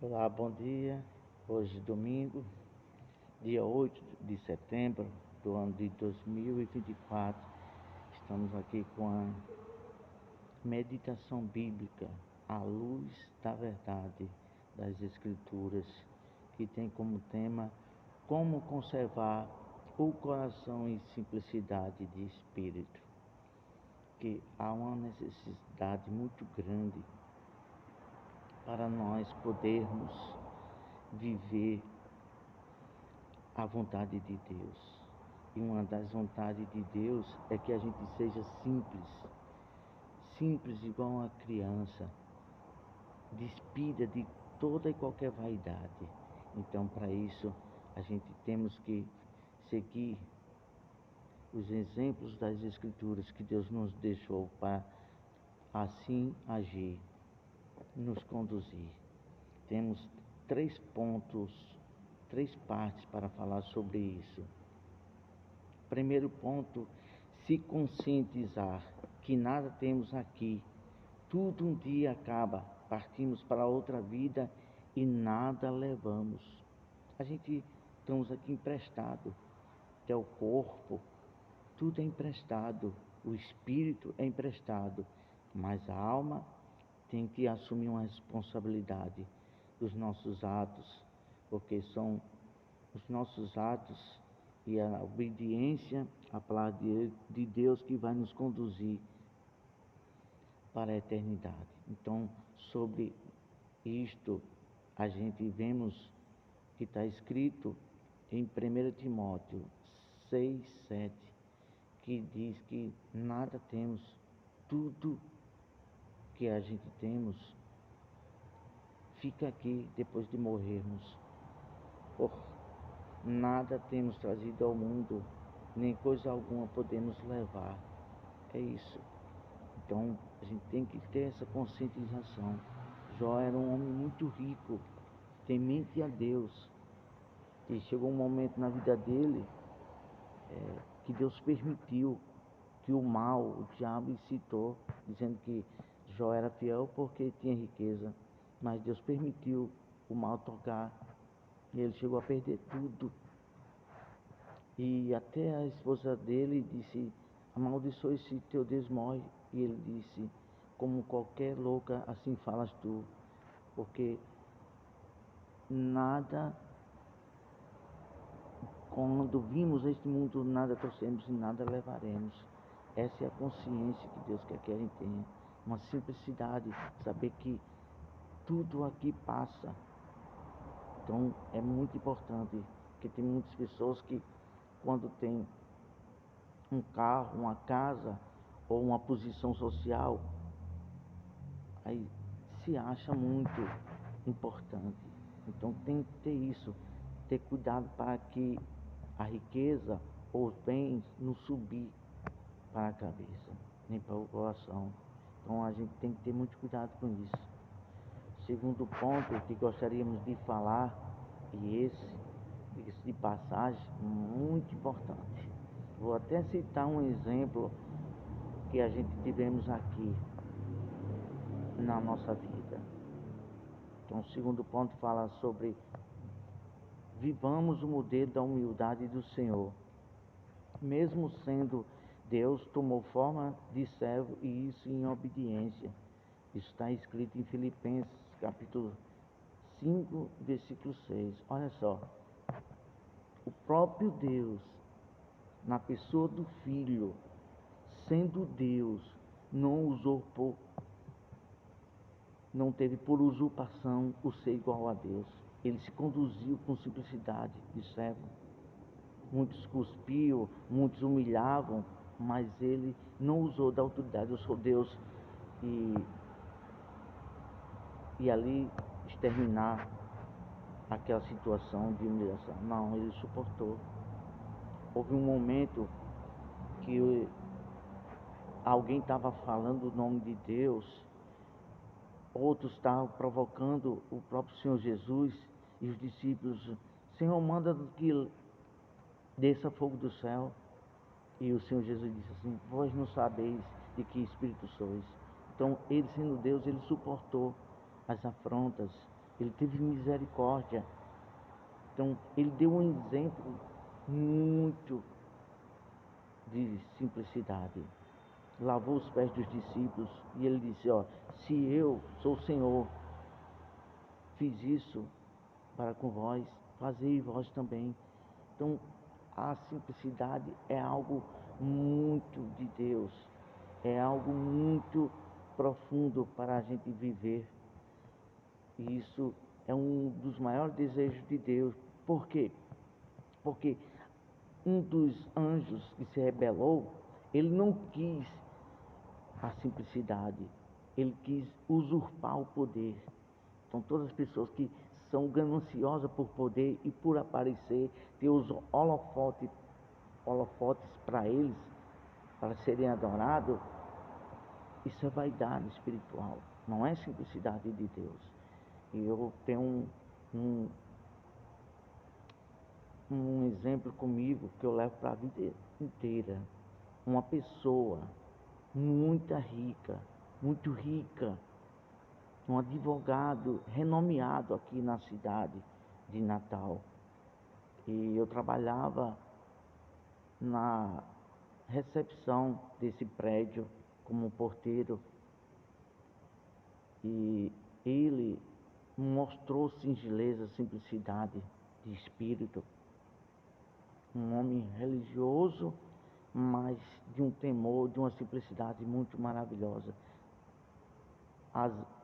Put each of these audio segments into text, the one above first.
Olá, bom dia. Hoje, domingo, dia 8 de setembro do ano de 2024. Estamos aqui com a meditação bíblica à luz da verdade das Escrituras, que tem como tema como conservar o coração em simplicidade de espírito. Que há uma necessidade muito grande para nós podermos viver a vontade de Deus. E uma das vontades de Deus é que a gente seja simples igual uma criança, despida de toda e qualquer vaidade. Então, para isso, a gente temos que seguir os exemplos das Escrituras que Deus nos deixou para assim agir, nos conduzir. Temos 3 pontos, 3 partes para falar sobre isso. Primeiro ponto, se conscientizar que nada temos aqui, tudo um dia acaba, partimos para outra vida e nada levamos. A gente estamos aqui emprestado, até o corpo, tudo é emprestado, o espírito é emprestado, mas a alma tem que assumir uma responsabilidade dos nossos atos, porque são os nossos atos e a obediência à palavra de Deus que vai nos conduzir para a eternidade. Então, sobre isto, a gente vemos que está escrito em 1 Timóteo 6, 7, que diz que nada temos, tudo que a gente temos fica aqui depois de morrermos. Por nada temos trazido ao mundo, nem coisa alguma podemos levar. É isso. Então, a gente tem que ter essa conscientização. Jó era um homem muito rico, temente a Deus. E chegou um momento na vida dele que Deus permitiu que o mal, o diabo incitou, dizendo que Jó era fiel porque tinha riqueza. Mas Deus permitiu o mal tocar e ele chegou a perder tudo. E até a esposa dele disse: amaldiçoe se teu Deus morre. E ele disse: como qualquer louca, assim falas tu, porque nada, quando vimos este mundo, nada trouxemos e nada levaremos. Essa é a consciência que Deus quer que a gente tenha, uma simplicidade, saber que tudo aqui passa. Então é muito importante, porque tem muitas pessoas que quando tem um carro, uma casa ou uma posição social, aí se acha muito importante. Então tem que ter isso, ter cuidado para que a riqueza ou os bens não subir para a cabeça, nem para o coração. Então a gente tem que ter muito cuidado com isso. Segundo ponto que gostaríamos de falar, e esse de passagem, muito importante. Vou até citar um exemplo que a gente tivemos aqui na nossa vida. Então, o segundo ponto fala sobre vivamos o modelo da humildade do Senhor. Mesmo sendo Deus, tomou forma de servo e isso em obediência. Isso está escrito em Filipenses capítulo 5, versículo 6. Olha só, o próprio Deus, na pessoa do Filho, sendo Deus, não teve por usurpação o ser igual a Deus. Ele se conduziu com simplicidade de servo. Muitos cuspiam, muitos humilhavam, mas ele não usou da autoridade. Eu sou Deus e ali exterminar aquela situação de humilhação. Não, ele suportou. Houve um momento que alguém estava falando o nome de Deus, outros estavam provocando o próprio Senhor Jesus e os discípulos: Senhor, manda que desça fogo do céu. E o Senhor Jesus disse assim: vós não sabeis de que espírito sois. Então, ele sendo Deus, ele suportou as afrontas, ele teve misericórdia. Então, ele deu um exemplo muito de simplicidade. Lavou os pés dos discípulos e ele disse: ó, se eu sou o Senhor, fiz isso para com vós, fazei vós também. Então, a simplicidade é algo muito de Deus, é algo muito profundo para a gente viver. E isso é um dos maiores desejos de Deus. Por quê? Porque um dos anjos que se rebelou, ele não quis a simplicidade, ele quis usurpar o poder. Então, todas as pessoas que são gananciosas por poder e por aparecer, ter os holofotes para eles, para serem adorados, isso é vaidade espiritual, não é simplicidade de Deus. E eu tenho um exemplo comigo que eu levo para a vida inteira. Uma pessoa muito rica, um advogado renomeado aqui na cidade de Natal. E eu trabalhava na recepção desse prédio como porteiro. E ele mostrou singeleza, simplicidade de espírito. Um homem religioso, mas de um temor, de uma simplicidade muito maravilhosa.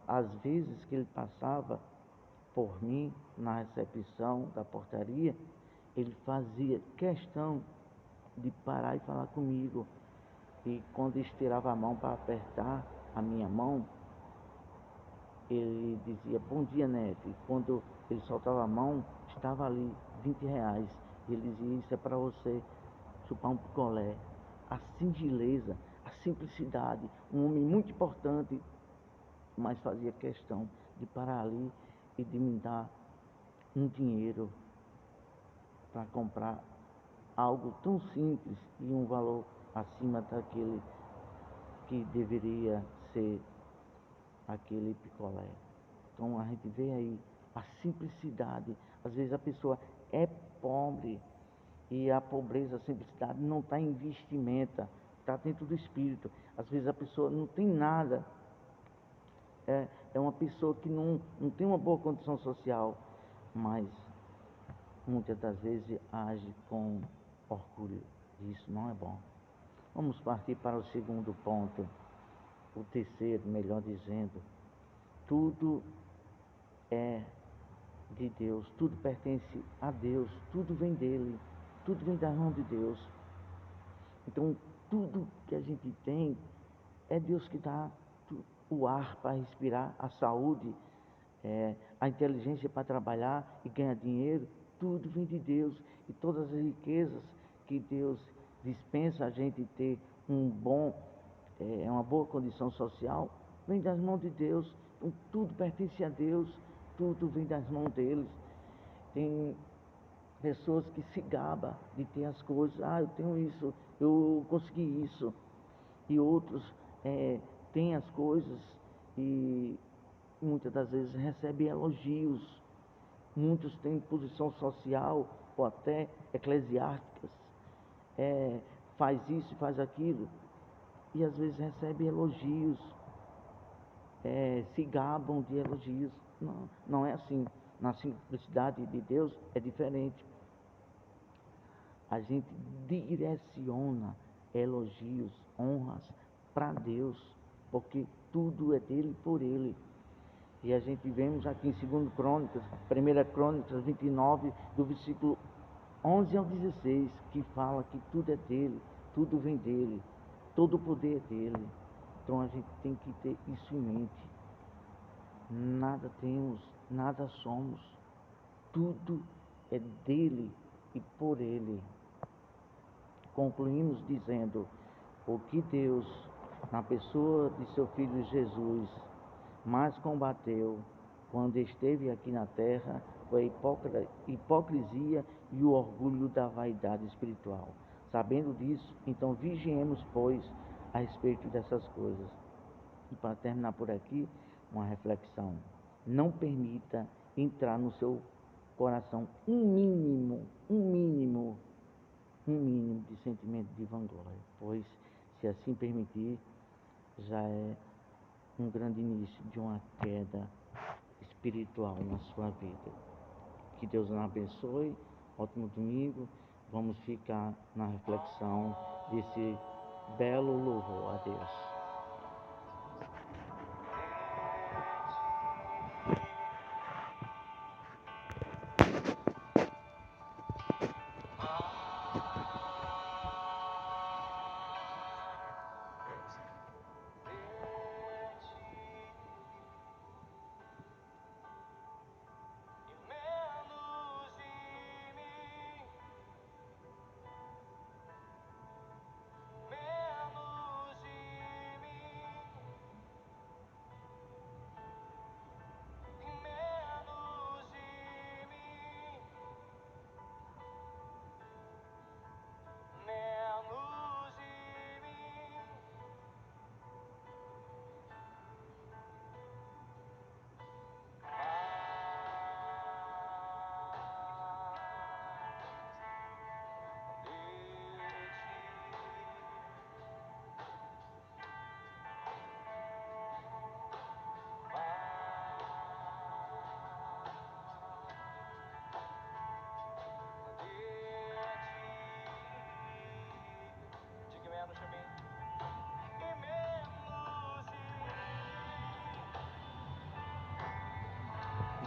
Às vezes que ele passava por mim na recepção da portaria, ele fazia questão de parar e falar comigo. E quando estirava a mão para apertar a minha mão, ele dizia: bom dia, Neto. E quando ele soltava a mão, estava ali R$ 20. E ele dizia: isso é para você chupar um picolé. A singeleza, a simplicidade. Um homem muito importante, mas fazia questão de parar ali e de me dar um dinheiro para comprar algo tão simples e um valor acima daquele que deveria ser aquele picolé. Então a gente vê aí a simplicidade. Às vezes a pessoa é pobre e a pobreza, a simplicidade não está em vestimenta, está dentro do espírito. Às vezes a pessoa não tem nada, é uma pessoa que não tem uma boa condição social, mas muitas das vezes age com orgulho. Isso não é bom. Vamos partir para o segundo ponto, o terceiro, melhor dizendo. Tudo é de Deus, tudo pertence a Deus, tudo vem dele, tudo vem das mãos de Deus. Então, tudo que a gente tem é Deus que dá o ar para respirar, a saúde, a inteligência para trabalhar e ganhar dinheiro, tudo vem de Deus. E todas as riquezas que Deus dispensa a gente ter uma boa condição social, vem das mãos de Deus. Então, tudo pertence a Deus, tudo vem das mãos deles. Tem pessoas que se gabam de ter as coisas. Eu tenho isso, eu consegui isso. E outros têm as coisas e muitas das vezes recebem elogios. Muitos têm posição social ou até eclesiásticas. Faz isso e faz aquilo. E às vezes recebem elogios. Se gabam de elogios. Não, não é assim. Na simplicidade de Deus é diferente. A gente direciona elogios, honras para Deus, porque tudo é dele e por ele. E a gente vemos aqui em 2 Crônicas, 1 Crônicas 29, do versículo 11 ao 16, que fala que tudo é dele, tudo vem dele, todo o poder é dele. Então a gente tem que ter isso em mente. Nada temos, nada somos, tudo é dele e por ele. Concluímos dizendo: o que Deus, na pessoa de seu Filho Jesus, mais combateu quando esteve aqui na terra foi a hipocrisia e o orgulho da vaidade espiritual. Sabendo disso, então vigiemos, pois, a respeito dessas coisas. E para terminar por aqui, uma reflexão. Não permita entrar no seu coração um mínimo de sentimento de vanglória, pois se assim permitir, já é um grande início de uma queda espiritual na sua vida. Que Deus nos abençoe. Ótimo domingo. Vamos ficar na reflexão desse belo louvor a Deus.